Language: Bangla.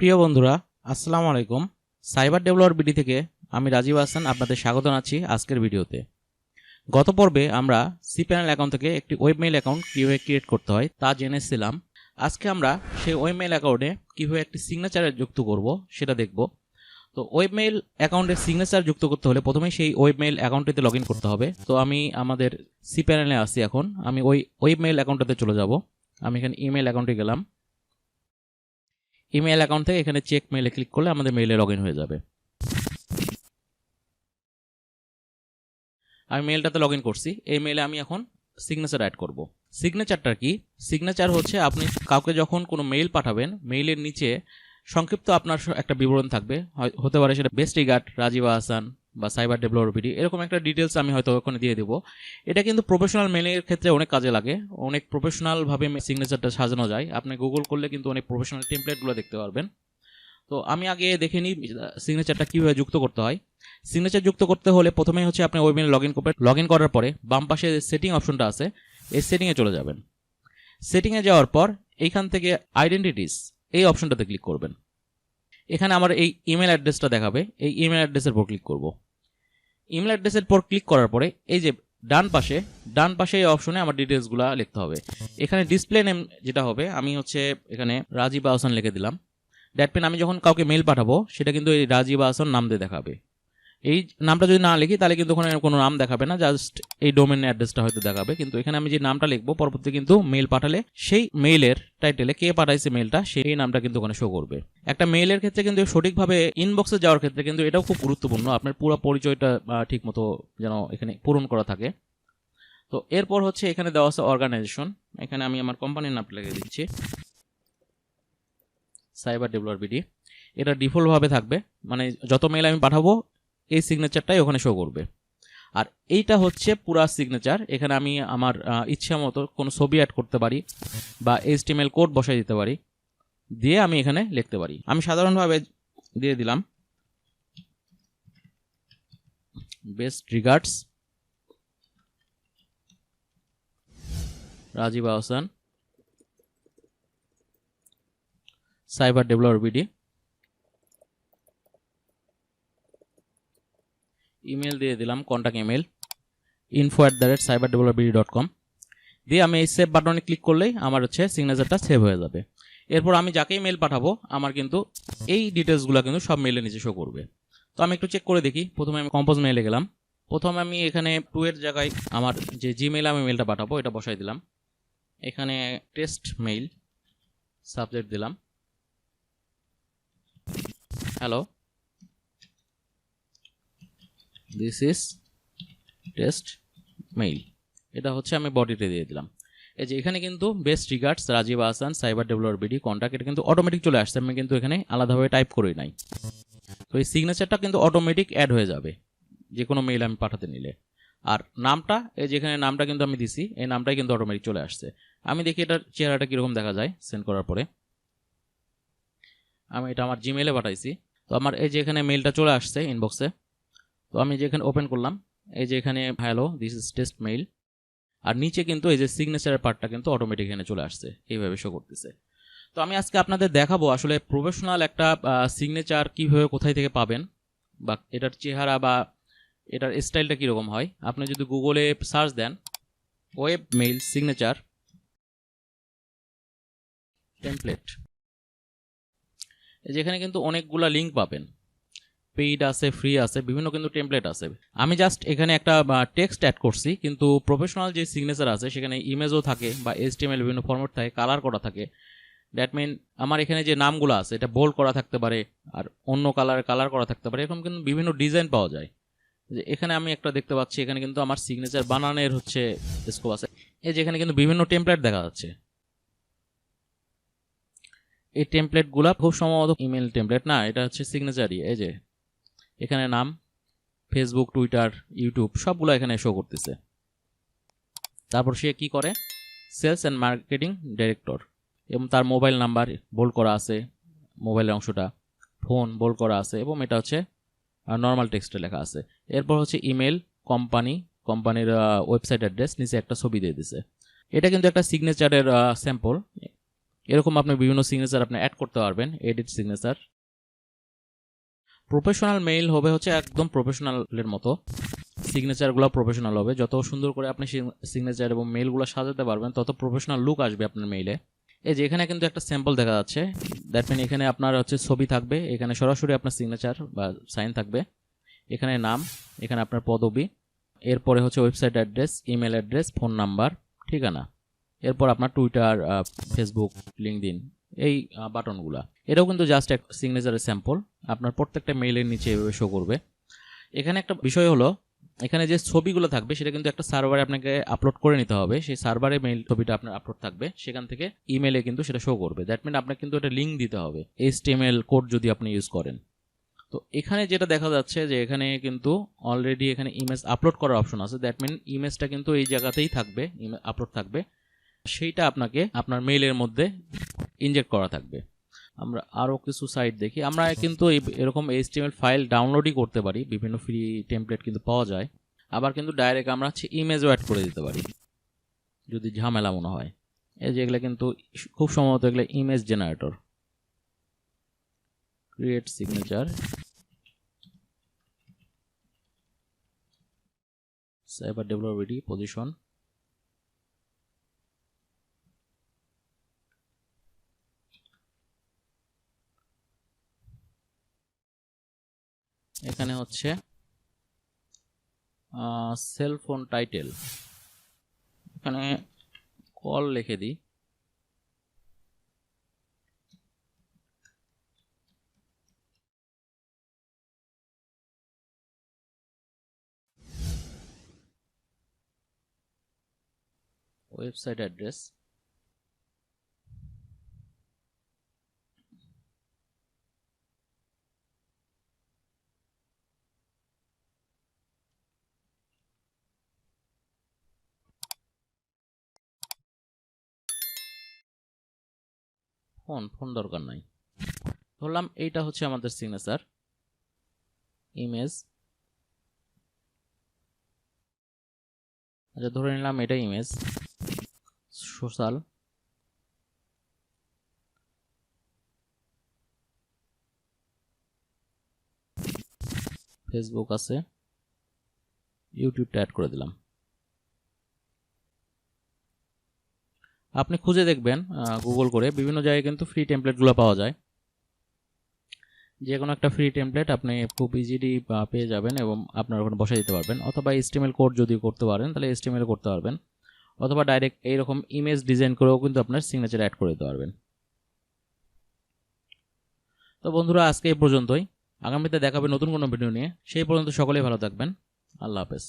প্রিয় বন্ধুরা, আসসালামু আলাইকুম। সাইবার ডেভেলপার বিডি থেকে আমি রাজীব হাসান আপনাদের স্বাগত জানাচ্ছি আজকের ভিডিওতে। গত পর্বে আমরা সি প্যানেল অ্যাকাউন্ট থেকে একটি ওয়েবমেইল অ্যাকাউন্ট কীভাবে ক্রিয়েট করতে হয় তা জেনেছিলাম। আজকে আমরা সেই ওয়েবমেইল অ্যাকাউন্টে কীভাবে একটি সিগনেচার যুক্ত করব সেটা দেখব। তো ওয়েবমেইল অ্যাকাউন্টে সিগনেচার যুক্ত করতে হলে প্রথমেই সেই ওয়েবমেইল অ্যাকাউন্টটিতে লগ ইন করতে হবে। তো আমি আমাদের সি প্যানেলে আসি, এখন আমি ওই ওয়েবমেইল অ্যাকাউন্টটাতে চলে যাব। আমি এখানে ইমেল অ্যাকাউন্টে গেলাম। ইমেল অ্যাকাউন্ট থেকে এখানে চেক মেইলে ক্লিক করলে আমাদের মেইলে লগ ইন হয়ে যাবে। আমি মেইলটাতে লগ ইন করছি। এই মেইলে আমি এখন সিগনেচার অ্যাড করব। সিগনেচারটা কি? সিগনেচার হচ্ছে আপনি কাউকে যখন কোনো মেইল পাঠাবেন, মেইলের নিচে সংক্ষিপ্ত আপনার একটা বিবরণ থাকবে, হতে পারে সেটা বেস্ট রিগার্ড রাজীব হাসান বা সাইবার ডেভেলপার বিডি, এরকম একটা ডিটেলস আমি হয়তো ওখানে দিয়ে দেবো। এটা কিন্তু প্রফেশনাল মেইলের ক্ষেত্রে অনেক কাজে লাগে, অনেক প্রফেশনালভাবে সিগনেচারটা সাজানো যায়। আপনি গুগল করলে কিন্তু অনেক প্রফেশনাল টেমপ্লেটগুলো দেখতে পারবেন। তো আমি আগে দেখে নিই সিগনেচারটা কীভাবে যুক্ত করতে হয়। সিগনেচার যুক্ত করতে হলে প্রথমেই হচ্ছে আপনি ওয়েবমেইলে লগ ইন করবেন। লগ ইন করার পরে বাম পাশে সেটিং অপশনটা আছে, এই সেটিংয়ে চলে যাবেন। সেটিংয়ে যাওয়ার পর এইখান থেকে আইডেন্টিটিস এই অপশনটাতে ক্লিক করবেন। এখানে আমার এই ইমেল অ্যাড্রেসটা দেখাবে, এই ইমেল অ্যাড্রেসের পর ক্লিক করব। ইমেল অ্যাড্রেসের পর ক্লিক করার পরে এই যে ডান পাশে এই অপশনে আমার ডিটেলসগুলো লিখতে হবে। এখানে ডিসপ্লে নেম যেটা হবে, আমি হচ্ছে এখানে রাজীব হাসান লিখে দিলাম। দ্যাট মিন আমি যখন কাউকে মেইল পাঠাবো সেটা কিন্তু এই রাজীব হাসান নাম দিয়ে দেখাবে। এই নামটা যদি না লিখি তাহলে কিন্তু ওখানে কোনো নাম দেখাবে না, জাস্ট এই ডোমেন অ্যাড্রেসটা হয়তো দেখাবে। কিন্তু এখানে আমি যে নামটা লিখবো পরবর্তী কিন্তু মেইল পাঠালে সেই মেইলের টাইটেলে কে পাঠাইছে মেইলটা সেই নামটা কিন্তু ওখানে শো করবে। একটা মেইলের ক্ষেত্রে কিন্তু সঠিকভাবে ইনবক্সে যাওয়ার ক্ষেত্রে কিন্তু এটাও খুব গুরুত্বপূর্ণ, আপনার পুরো পরিচয়টা ঠিক মতো যেন এখানে পূরণ করা থাকে। তো এরপর হচ্ছে এখানে দেওয়া আছে অর্গানাইজেশন। এখানে আমি আমার কোম্পানির নামটা লিখে দিচ্ছি, সাইবার ডেভেলপার বিডি। এটা ডিফল্টভাবে থাকবে, মানে যত মেইল আমি পাঠাবো এই সিগনেচারটাই ওখানে শো করবে। আর এইটা হচ্ছে পুরা সিগনেচার। এখানে আমি আমার ইচ্ছা মতো কোনো ছবি অ্যাড করতে পারি বা HTML কোড বসাই দিতে পারি, দিয়ে আমি এখানে লিখতে পারি। আমি সাধারণভাবে দিয়ে দিলাম best regards Rajib Hasan cyber developer BD. Email দিয়ে দিলাম কন্ট্যাক্ট ইমেল info@cyberdeveloperbd.com দিয়ে আমি এই সেভ বাটনে ক্লিক করলেই আমার হচ্ছে সিগনেচারটা সেভ হয়ে যাবে। এরপর আমি যাকেই মেল পাঠাবো আমার কিন্তু এই ডিটেলসগুলো কিন্তু সব মেইলের নিচে শো করবে। তো আমি একটু চেক করে দেখি। প্রথমে আমি কম্পোজ মেইলে গেলাম। প্রথমে আমি এখানে 2 এর জায়গায় আমার যে জিমেইলে আমি মেলটা পাঠাবো এটা বসাই দিলাম। এখানে টেস্ট মেইল সাবজেক্ট দিলাম hello, this is test mail. এটা হচ্ছে আমি বডিতে দিয়ে দিলাম। এই যে এখানে কিন্তু best regards Rajib Hasan cyber developer BD contact, এটা কিন্তু অটোমেটিক চলে আসছে, আমি কিন্তু এখানে আলাদাভাবে টাইপ করি নাই। তো এই সিগনেচারটা কিন্তু অটোমেটিক অ্যাড হয়ে যাবে যে কোনো মেইল আমি পাঠাতে নিলে। আর নামটা এই যে এখানে নামটা কিন্তু আমি দিছি, এই নামটাই কিন্তু অটোমেটিক চলে আসছে। আমি দেখি এটার চেহারাটা কীরকম দেখা যায় সেন্ড করার পরে। আমি এটা আমার জিমেইলে পাঠাইছি। তো আমার এই যে এখানে মেইলটা চলে আসছে ইনবক্সে। তো আমি যে এখানে ওপেন করলাম, এই যে এখানে hello this is test mail, আর নিচে কিন্তু এই যে সিগনেচারের পার্টটা কিন্তু অটোমেটিক এখানে চলে আসছে, এইভাবে শো করতেছে। তো আমি আজকে আপনাদের দেখাবো আসলে প্রফেশনাল একটা সিগনেচার কীভাবে কোথায় থেকে পাবেন, বা এটার চেহারা বা এটার স্টাইলটা কীরকম হয়। আপনি যদি গুগলে সার্চ দেন ওয়েব মেইল সিগনেচার টেমপ্লেট, যেখানে কিন্তু অনেকগুলা লিঙ্ক পাবেন, পেইড আছে, ফ্রি আছে, বিভিন্ন কিন্তু টেমপ্লেট আছে। আমি জাস্ট এখানে একটা টেক্সট অ্যাড করছি, কিন্তু প্রফেশনাল যে সিগনেচার আছে সেখানে ইমেজও থাকে বা HTML বিভিন্ন ফরম্যাট থাকে, কালার করা থাকে। দ্যাট মিন আমার এখানে যে নামগুলো আছে এটা বোল্ড করা থাকতে পারে, আর অন্য কালার করা থাকতে পারে, এরকম কিন্তু বিভিন্ন ডিজাইন পাওয়া যায়। যে এখানে আমি একটা দেখতে পাচ্ছি, এখানে কিন্তু আমার সিগনেচার বানানোর হচ্ছে স্কোপ আছে। এই যে এখানে কিন্তু বিভিন্ন টেমপ্লেট দেখা যাচ্ছে। এই টেমপ্লেটগুলো খুব সম্ভবত ইমেল টেমপ্লেট না, এটা হচ্ছে সিগনেচারই। এই যে এখানে নাম, ফেসবুক, টুইটার, ইউটিউব সবগুলো এখানে শো করতেছে। তারপর সে কি করে, সেলস অ্যান্ড মার্কেটিং ডাইরেক্টর, এবং তার মোবাইল নাম্বার বোল্ড করা আছে, মোবাইলের অংশটা, ফোন বোল্ড করা আছে, এবং এটা হচ্ছে নর্মাল টেক্সটে লেখা আছে। এরপর হচ্ছে ইমেল, কোম্পানির ওয়েবসাইট অ্যাড্রেস, নিচে একটা ছবি দিয়ে দিছে। এটা কিন্তু একটা সিগনেচারের স্যাম্পল। এরকম আপনি বিভিন্ন সিগনেচার আপনি অ্যাড করতে পারবেন, এডিট সিগনেচার। প্রফেশনাল মেইল হবে হচ্ছে একদম প্রফেশনালের মতো, সিগনেচারগুলো প্রফেশনাল হবে। যত সুন্দর করে আপনি সিগনেচার এবং মেইলগুলো সাজাতে পারবেন তত প্রফেশনাল লুক আসবে আপনার মেইলে। এই যে এখানে কিন্তু একটা স্যাম্পল দেখা যাচ্ছে, দ্যাট মিন এখানে আপনার হচ্ছে ছবি থাকবে, এখানে সরাসরি আপনার সিগনেচার বা সাইন থাকবে, এখানে নাম, এখানে আপনার পদবি, এরপরে হচ্ছে website address, email address, phone number, ঠিকানা, এরপর আপনার টুইটার, ফেসবুক, লিঙ্কডইন, এই বাটনগুলা। এটাও কিন্তু জাস্ট এক সিগনেচারের স্যাম্পল, আপনার প্রত্যেকটা মেইলের নিচে এভাবে শো করবে। এখানে একটা বিষয় হলো, এখানে যে ছবিগুলো থাকবে সেটা কিন্তু একটা সার্ভারে আপনাকে আপলোড করে নিতে হবে, সেই সার্ভারে মেইল ছবিটা আপনার আপলোড থাকবে, সেখান থেকে ইমেলে কিন্তু সেটা শো করবে। দ্যাট মিন আপনাকে কিন্তু একটা লিঙ্ক দিতে হবে, HTML কোড যদি আপনি ইউজ করেন। তো এখানে যেটা দেখা যাচ্ছে যে এখানে কিন্তু অলরেডি এখানে ইমেজ আপলোড করার অপশন আছে, দ্যাট মিন ইমেজটা কিন্তু এই জায়গাতেই থাকবে, আপলোড থাকবে, সেইটা আপনাকে আপনার মেইলের মধ্যে ইনজেক্ট করা থাকবে। আমরা আরও কিছু সাইট দেখি, আমরা কিন্তু এরকম HTML ফাইল ডাউনলোডই করতে পারি, বিভিন্ন ফ্রি টেমপ্লেট কিন্তু পাওয়া যায়। আবার কিন্তু ডাইরেক্ট আমরা হচ্ছে ইমেজও অ্যাড করে দিতে পারি যদি ঝামেলা মনে হয়। এই যে এগুলো কিন্তু খুব সম্ভবত এগুলো image generator. Create signature, CyberDeveloperBD position, এখানে হচ্ছে সেল ফোন টাইটেল, এখানে কল লিখে দিই, ওয়েবসাইট অ্যাড্রেস, ফোন দরকার নাই, ধরলাম এইটা হচ্ছে আমাদের সিগনেচার। ইমেজ, আচ্ছা ধরে নিলাম এটা ইমেজ। সোশ্যাল, ফেসবুক আছে, ইউটিউবটা অ্যাড করে দিলাম। আপনি খুঁজে দেখবেন গুগল করে, বিভিন্ন জায়গায় কিন্তু ফ্রি টেমপ্লেটগুলো পাওয়া যায়, যে কোনো একটা ফ্রি টেমপ্লেট আপনি খুব ইজিলি পেয়ে যাবেন এবং আপনার ওখানে বসে দিতে পারবেন। অথবা HTML কোড যদি করতে পারেন তাহলে HTML করতে পারবেন, অথবা ডাইরেক্ট এইরকম ইমেজ ডিজাইন করেও কিন্তু আপনার সিগনেচার অ্যাড করে দিতে পারবেন। তো বন্ধুরা আজকে এই পর্যন্তই, আগামীতে দেখাবে নতুন কোনো ভিডিও নিয়ে। সেই পর্যন্ত সকলেই ভালো থাকবেন, আল্লাহ হাফেজ।